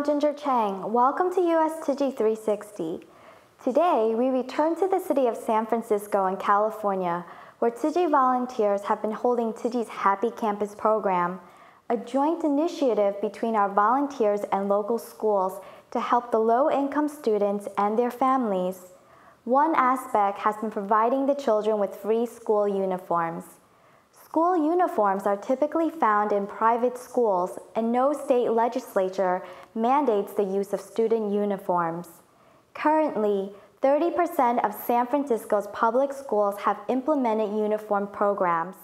I'm Ginger Chang. Welcome to USTC360. Today, we return to the city of San Francisco in California, where Tzu Chi volunteers have been holding Tzu Chi's Happy Campus program, a joint initiative between our volunteers and local schools to help the low-income students and their families. One aspect has been providing the children with free school uniforms. School uniforms are typically found in private schools, and no state legislature mandates the use of student uniforms. Currently, 30% of San Francisco's public schools have implemented uniform programs.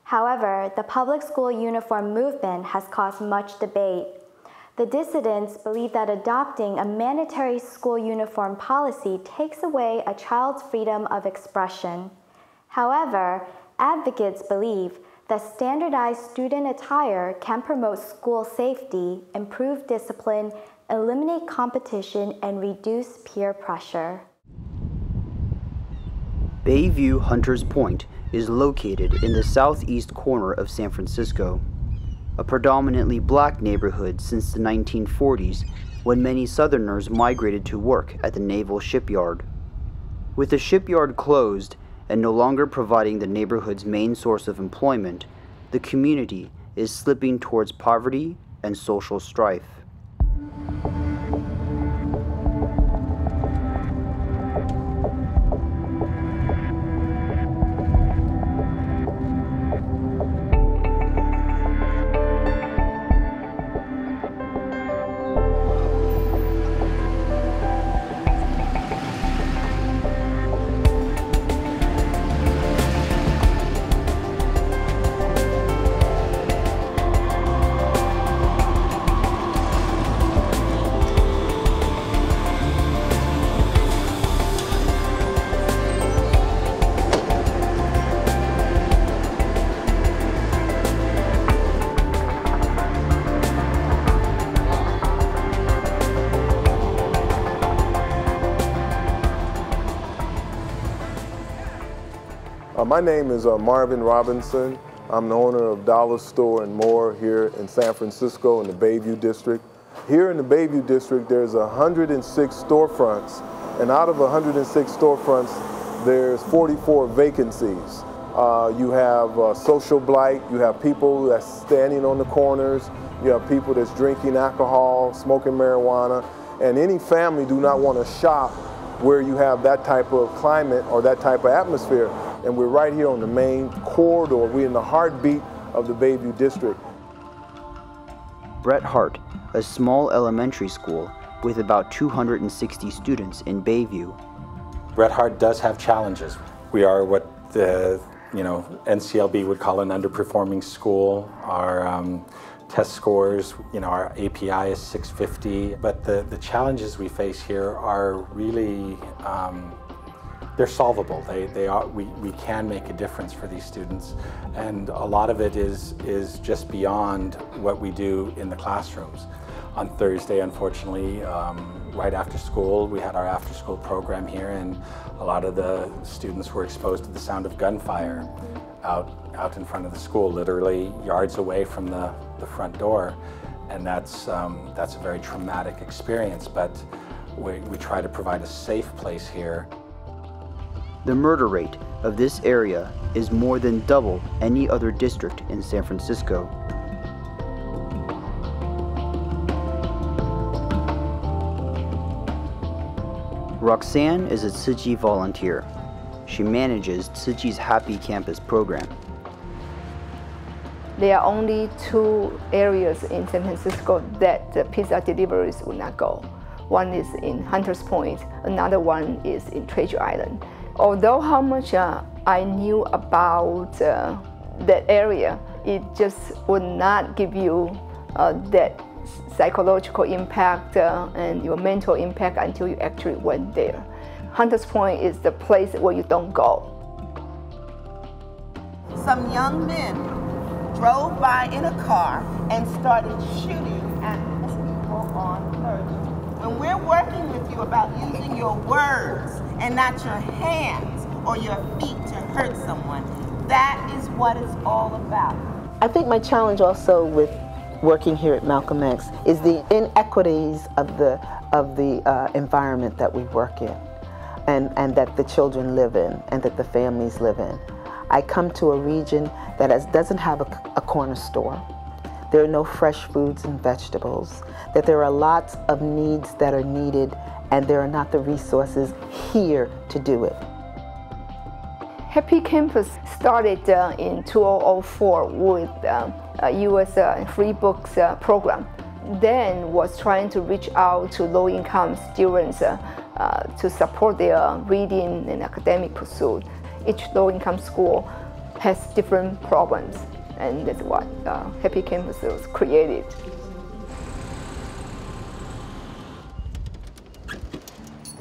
However, the public school uniform movement has caused much debate. The dissidents believe that adopting a mandatory school uniform policy takes away a child's freedom of expression. However, advocates believe that standardized student attire can promote school safety, improve discipline, eliminate competition, and reduce peer pressure. Bayview Hunters Point is located in the southeast corner of San Francisco, a predominantly black neighborhood since the 1940s, when many Southerners migrated to work at the naval shipyard. With the shipyard closed and no longer providing the neighborhood's main source of employment, the community is slipping towards poverty and social strife. My name is Marvin Robinson. I'm the owner of Dollar Store and More here in San Francisco in the Bayview district. Here in the Bayview district, there's 106 storefronts, and out of 106 storefronts, there's 44 vacancies. You have social blight, you have people that's standing on the corners, you have people that's drinking alcohol, smoking marijuana, and any family do not want to shop where you have that type of climate or that type of atmosphere. And we're right here on the main corridor. We're in the heartbeat of the Bayview district. Bret Harte, a small elementary school with about 260 students in Bayview. Bret Harte does have challenges. We are what the NCLB would call an underperforming school. Our test scores, our API is 650, but the challenges we face here are really they're solvable. We can make a difference for these students, and a lot of it is just beyond what we do in the classrooms. On Thursday, unfortunately, right after school, we had our after-school program here, and a lot of the students were exposed to the sound of gunfire out in front of the school, literally yards away from the front door, and that's a very traumatic experience. But we try to provide a safe place here. The murder rate of this area is more than double any other district in San Francisco. Roxanne is a Tzu Chi volunteer. She manages Tzu Chi's Happy Campus program. There are only two areas in San Francisco that the pizza deliveries would not go. One is in Hunters Point, another one is in Treasure Island. Although how much I knew about that area, it just would not give you that psychological impact and your mental impact until you actually went there. Hunters Point is the place where you don't go. Some young men drove by in a car and started shooting at people on Thursday. When we're working with you about using your words and not your hands or your feet to hurt someone, that is what it's all about. I think my challenge also with working here at Malcolm X is the inequities of the environment that we work in, and that the children live in, and that the families live in. I come to a region that doesn't have a corner store. There are no fresh foods and vegetables, that there are lots of needs that are needed, and there are not the resources here to do it. Happy Campus started in 2004 with US Free Books program. Then was trying to reach out to low-income students to support their reading and academic pursuit. Each low-income school has different problems, and that's what Happy Campus was created.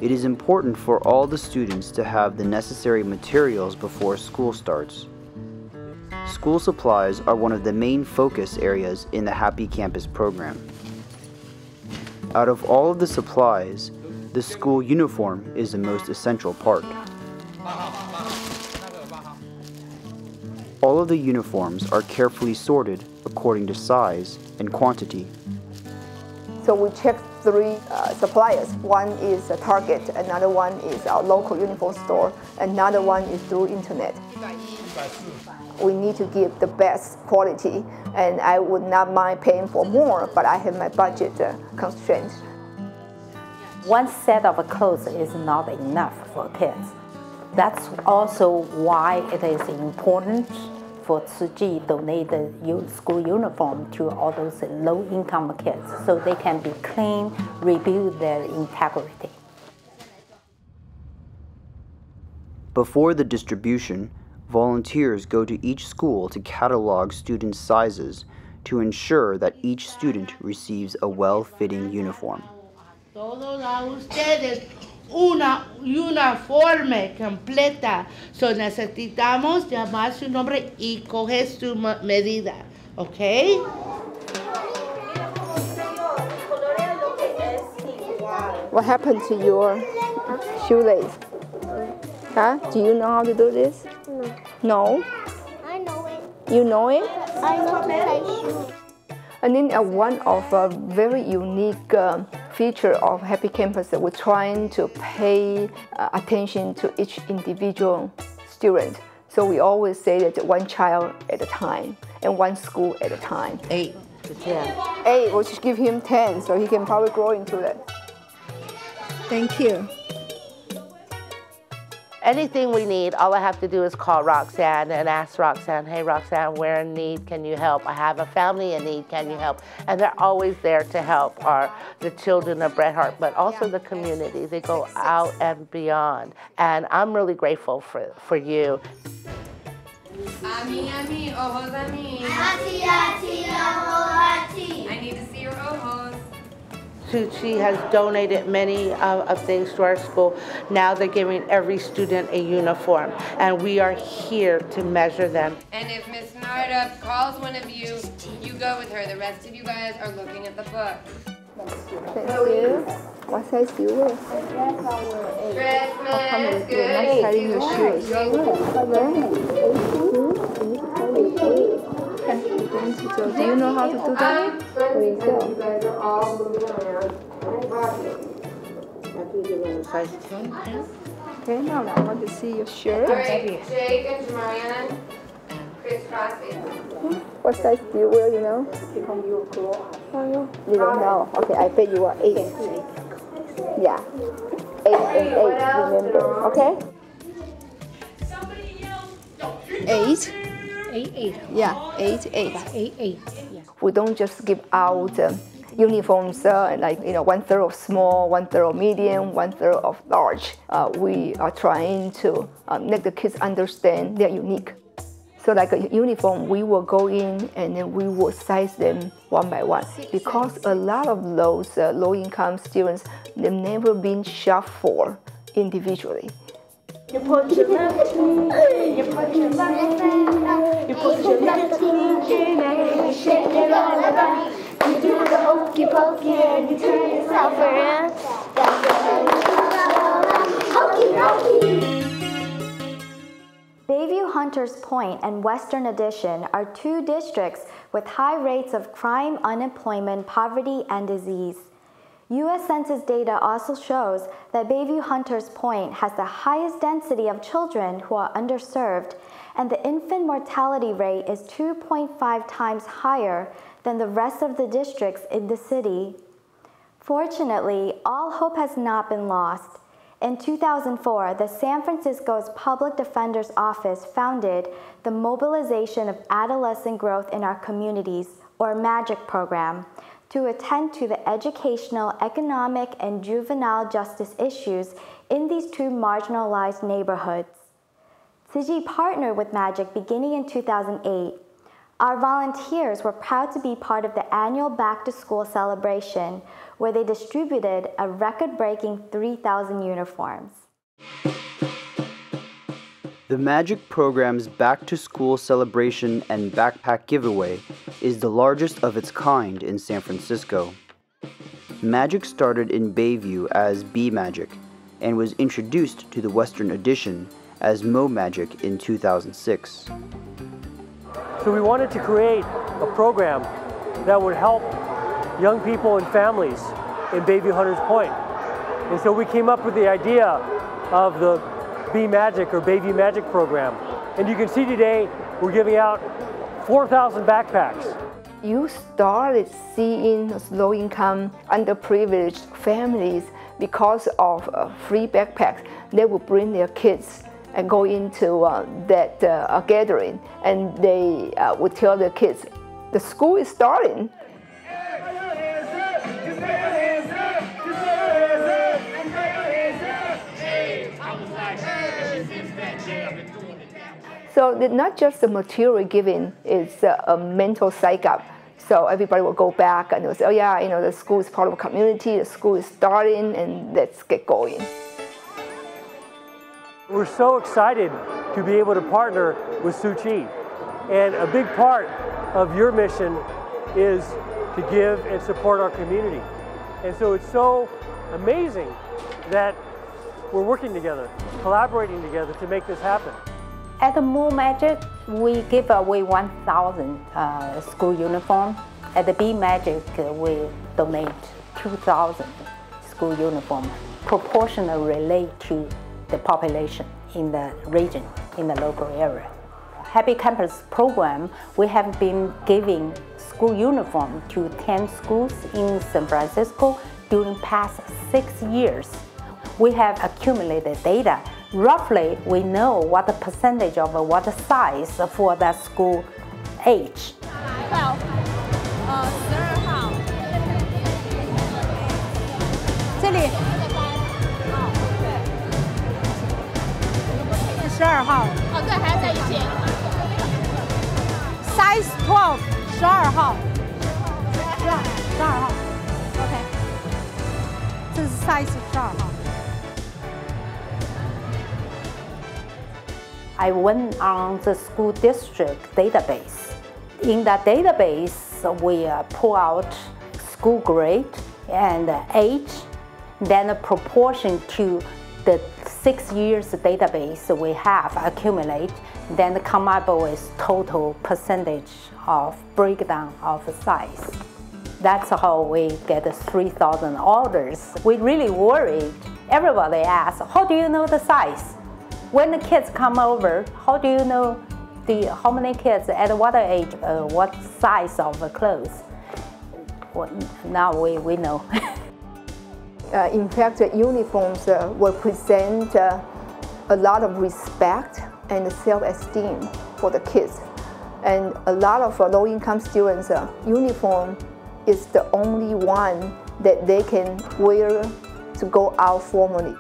It is important for all the students to have the necessary materials before school starts. School supplies are one of the main focus areas in the Happy Campus program. Out of all of the supplies, the school uniform is the most essential part. All of the uniforms are carefully sorted according to size and quantity. So we checked 3 suppliers. One is Target, another one is our local uniform store, another one is through internet. We need to give the best quality, and I would not mind paying for more, but I have my budget constraints. One set of clothes is not enough for kids. That's also why it is important for Tzu Chi donate the school uniform to all those low-income kids so they can be clean, rebuild their integrity. Before the distribution, volunteers go to each school to catalog students' sizes to ensure that each student receives a well-fitting uniform. Todos a ustedes una uniforme completa. So necesitamos llamar su nombre y coger su medida, ¿ok? What happened to your shoelace? Huh? Do you know how to do this? No. I know it. You know it? I know to tie shoes. And then one of a very unique feature of Happy Campus that we're trying to pay attention to each individual student. So we always say that one child at a time and one school at a time. 8 to 10. 8, we'll just give him 10 so he can probably grow into that. Thank you. Anything we need, all I have to do is call Roxanne and ask Roxanne, hey Roxanne, we're in need, can you help? I have a family in need, can you help? And they're always there to help the children of Bret Harte, but also the community. They go out and beyond. And I'm really grateful for you. Ami, ojos a mí. I need to see your ojos. Tzu Chi has donated many of things to our school. Now they're giving every student a uniform, and we are here to measure them. And if Miss Narda calls one of you, you go with her. The rest of you guys are looking at the book. Thank you. What size do you wear? Christmas, good. Not carrying your shoes. Do you know how to do that? You guys are all moving around. Size 10. Okay, now I want to see your shirt. All right, Jake and Jemian, crisscross it. What size do you wear, you know? You don't know. Okay, I bet you are 8. Yeah. 8 and 8, remember. Okay? 8? 8. Yeah, 8. 8. We don't just give out uniforms like 1/3 of small, 1/3 of medium, 1/3 of large. We are trying to make the kids understand they're unique. So like a uniform, we will go in and then we will size them one by one. Because a lot of those low-income students, they've never been shopped for individually. You put your left knee, you put your left knee, you put your left knee in and you shake it all around. You do the hokey pokey and you turn yourself around. That's the hokey pokey. Bayview Hunters Point and Western Addition are two districts with high rates of crime, unemployment, poverty, and disease. U.S. Census data also shows that Bayview Hunters Point has the highest density of children who are underserved, and the infant mortality rate is 2.5 times higher than the rest of the districts in the city. Fortunately, all hope has not been lost. In 2004, the San Francisco's Public Defender's Office founded the Mobilization of Adolescent Growth in Our Communities, or MAGIC program, to attend to the educational, economic, and juvenile justice issues in these two marginalized neighborhoods. Tzu Chi partnered with MAGIC beginning in 2008. Our volunteers were proud to be part of the annual back-to-school celebration, where they distributed a record-breaking 3,000 uniforms. The MAGIC program's back-to-school celebration and backpack giveaway is the largest of its kind in San Francisco. MAGIC started in Bayview as B-Magic and was introduced to the Western Addition as Mo-Magic in 2006. So we wanted to create a program that would help young people and families in Bayview Hunters Point. And so we came up with the idea of the B-Magic or Bayview Magic program. And you can see today we're giving out 4,000 backpacks. You started seeing low-income, underprivileged families because of free backpacks. They would bring their kids and go into that gathering, and they would tell their kids, the school is starting. So not just the material giving, it's a mental psych-up. So everybody will go back and they'll say, oh yeah, you know, the school is part of a community, the school is starting, and let's get going. We're so excited to be able to partner with Tzu Chi. And a big part of your mission is to give and support our community. And so it's so amazing that we're working together, collaborating together to make this happen. At the Mo-Magic, we give away 1,000 school uniforms. At the B-Magic, we donate 2,000 school uniforms, proportionally relate to the population in the region, in the local area. Happy Campus program, we have been giving school uniform to 10 schools in San Francisco during past 6 years. We have accumulated data. Roughly, we know what the percentage of what size for that school age. 12，12号。这里。12号。哦，对，还要在一起。Size 12，12号。12号。OK。这是 size 12号。I went on the school district database. In that database, we pull out school grade and age, then a proportion to the 6 years database we have accumulate, then come up with total percentage of breakdown of size. That's how we get 3,000 orders. We really worried. Everybody asks, how do you know the size? When the kids come over, how do you know how many kids at what age, what size of clothes? Well, now we know. In fact, uniforms will present a lot of respect and self-esteem for the kids. And a lot of low-income students, uniform is the only one that they can wear to go out formally.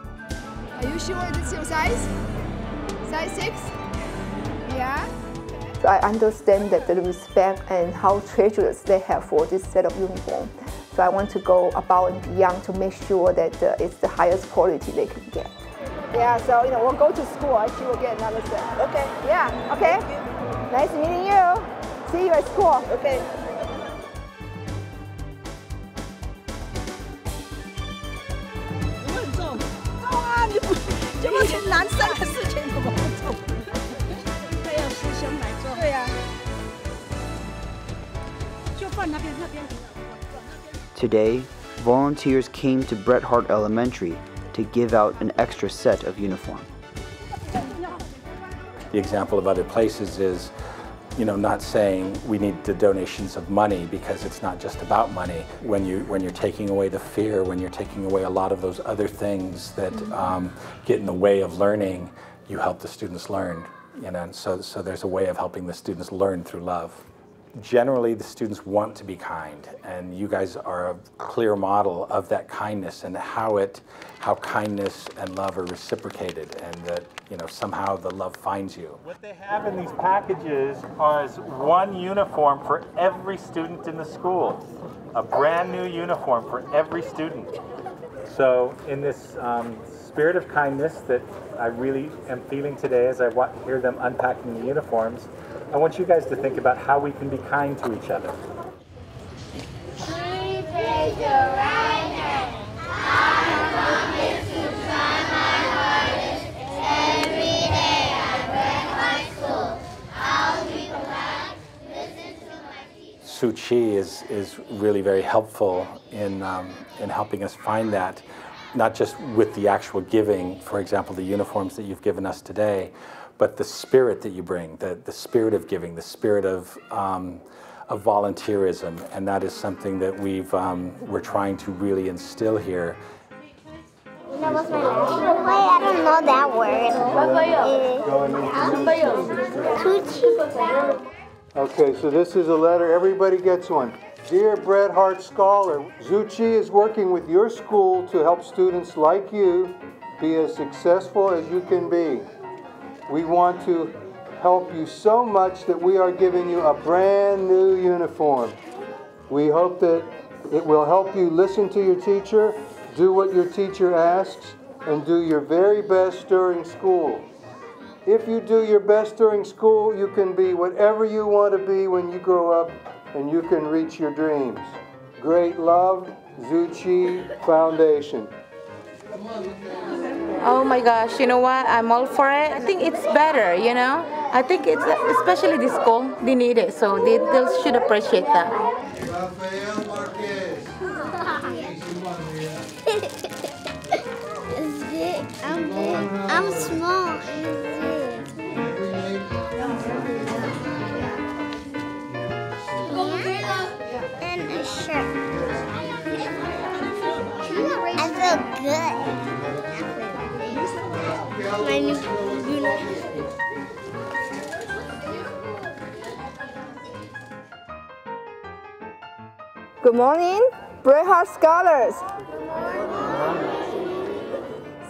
Are you sure it's your size? Size 6? Yeah? So I understand that the respect and how treacherous they have for this set of uniform. So I want to go above and beyond to make sure that it's the highest quality they can get. Yeah, so we'll go to school. She will get another set. Okay. Yeah. Okay. Nice meeting you. See you at school. Okay. 很重啊！你不，这不是男生的事情，怎么会重？对 Today, volunteers came to Bret Harte Elementary to give out an extra set of uniform. The example of other places is, not saying we need the donations of money, because it's not just about money. When you're taking away the fear, when you're taking away a lot of those other things that get in the way of learning, you help the students learn. And so there's a way of helping the students learn through love. Generally, the students want to be kind, and you guys are a clear model of that kindness and how kindness and love are reciprocated, and that somehow the love finds you. What they have in these packages is one uniform for every student in the school, a brand new uniform for every student. So in this spirit of kindness that I really am feeling today as I hear them unpacking the uniforms, I want you guys to think about how we can be kind to each other. Tzu Chi is really very helpful in helping us find that, not just with the actual giving, for example, the uniforms that you've given us today, but the spirit that you bring, the spirit of giving, the spirit of volunteerism, and that is something that we're trying to really instill here. You know what's my name? I don't know that word. Tzu Chi. Okay, so this is a letter. Everybody gets one. Dear Bret Harte Scholar, Tzu Chi is working with your school to help students like you be as successful as you can be. We want to help you so much that we are giving you a brand new uniform. We hope that it will help you listen to your teacher, do what your teacher asks, and do your very best during school. If you do your best during school, you can be whatever you want to be when you grow up, and you can reach your dreams. Great love, Tzu Chi Foundation. Oh my gosh, you know what? I'm all for it. I think it's better, I think it's, especially the school, they need it, so they should appreciate that. It's big. I'm big. I'm small. And a shirt. I feel good. My new uniform. Good morning, Bret Harte Scholars.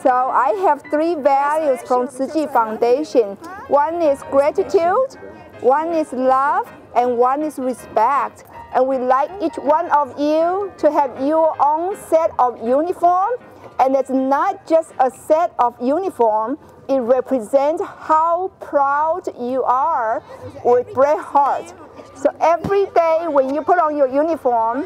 So I have 3 values from Tzu Chi Foundation. One is gratitude, one is love, and one is respect. And we'd like each one of you to have your own set of uniform. And it's not just a set of uniform, it represents how proud you are with Bret Harte. So every day when you put on your uniform,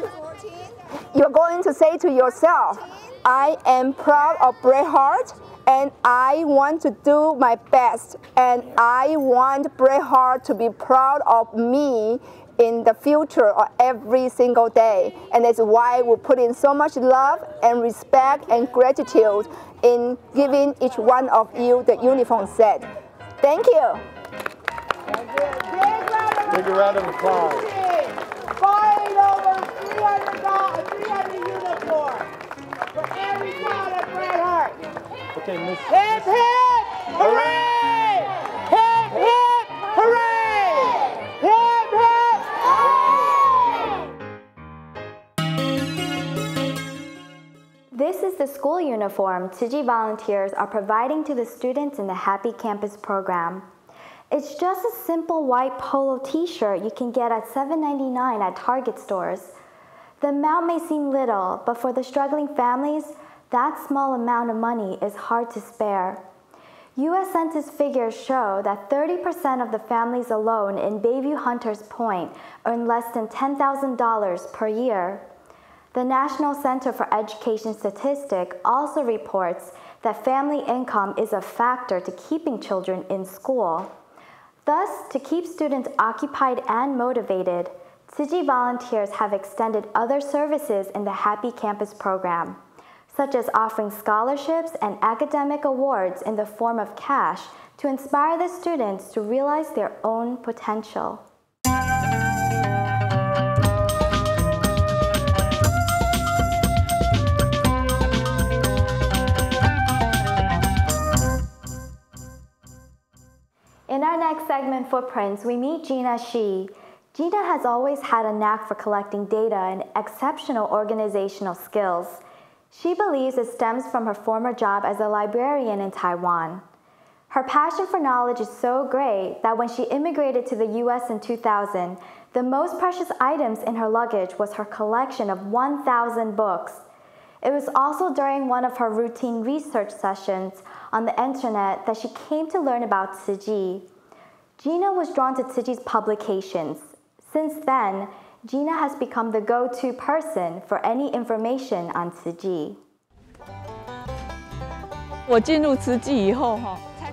you're going to say to yourself, I am proud of Bret Harte, and I want to do my best, and I want Bret Harte to be proud of me in the future or every single day. And that's why we put in so much love and respect and gratitude in giving each one of you the uniform set. Thank you. Big round of applause. Buying over 300 uniforms for every child at Bret Harte. Okay, Miss. Hip hip hooray! Hip hip hooray! Hip hip hooray! This is the school uniform Tzu Chi volunteers are providing to the students in the Happy Campus program. It's just a simple white polo t-shirt you can get at $7.99 at Target stores. The amount may seem little, but for the struggling families, that small amount of money is hard to spare. U.S. Census figures show that 30% of the families alone in Bayview Hunters Point earn less than $10,000 per year. The National Center for Education Statistics also reports that family income is a factor to keeping children in school. Thus, to keep students occupied and motivated, Tzu Chi volunteers have extended other services in the Happy Campus program, such as offering scholarships and academic awards in the form of cash to inspire the students to realize their own potential. In our next segment, Footprints, we meet Gina Shi. Gina has always had a knack for collecting data and exceptional organizational skills. She believes it stems from her former job as a librarian in Taiwan. Her passion for knowledge is so great that when she immigrated to the US in 2000, the most precious items in her luggage was her collection of 1,000 books. It was also during one of her routine research sessions on the internet that she came to learn about Tzu Chi. Gina was drawn to Tzu Chi's publications. Since then, Gina has become the go-to person for any information on Tzu Chi.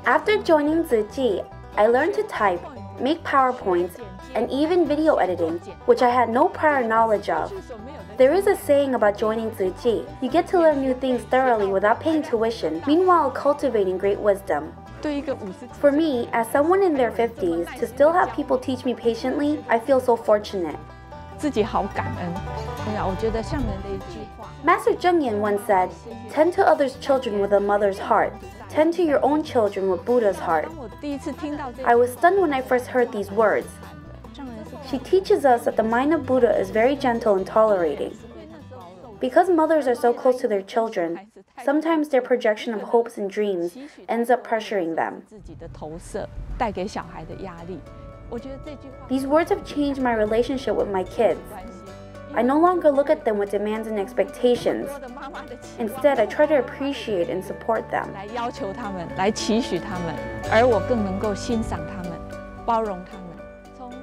After joining Tzu Chi, I learned to type, make PowerPoints, and even video editing, which I had no prior knowledge of. There is a saying about joining Tzu Chi: you get to learn new things thoroughly without paying tuition, meanwhile cultivating great wisdom. For me, as someone in their 50s, to still have people teach me patiently, I feel so fortunate. Master Zheng Yin once said, "Tend to others' children with a mother's heart. Tend to your own children with Buddha's heart." I was stunned when I first heard these words. She teaches us that the mind of Buddha is very gentle and tolerating. Because mothers are so close to their children, sometimes their projection of hopes and dreams ends up pressuring them. These words have changed my relationship with my kids. I no longer look at them with demands and expectations. Instead, I try to appreciate and support them.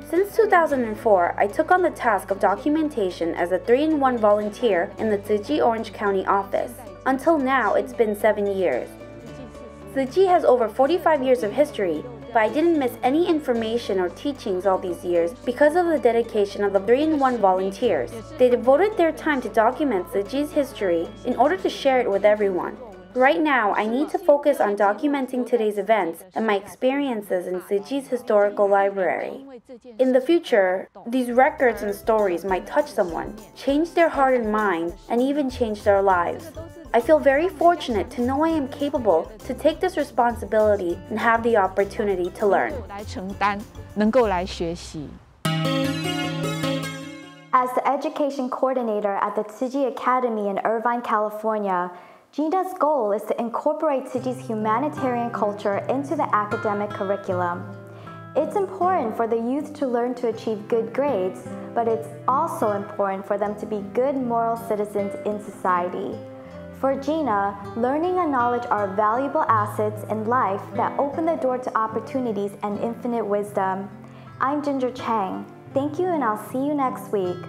Since 2004, I took on the task of documentation as a 3-in-1 volunteer in the Tzu Chi Orange County office. Until now, it's been 7 years. Tzu Chi has over 45 years of history, but I didn't miss any information or teachings all these years because of the dedication of the 3-in-1 volunteers. They devoted their time to document Tzu Chi's history in order to share it with everyone. Right now, I need to focus on documenting today's events and my experiences in Tzu Chi's historical library. In the future, these records and stories might touch someone, change their heart and mind, and even change their lives. I feel very fortunate to know I am capable to take this responsibility and have the opportunity to learn. As the education coordinator at the Tzu Chi Academy in Irvine, California, Gina's goal is to incorporate Tzu Chi's humanitarian culture into the academic curriculum. It's important for the youth to learn to achieve good grades, but it's also important for them to be good moral citizens in society. For Gina, learning and knowledge are valuable assets in life that open the door to opportunities and infinite wisdom. I'm Ginger Chang. Thank you, and I'll see you next week.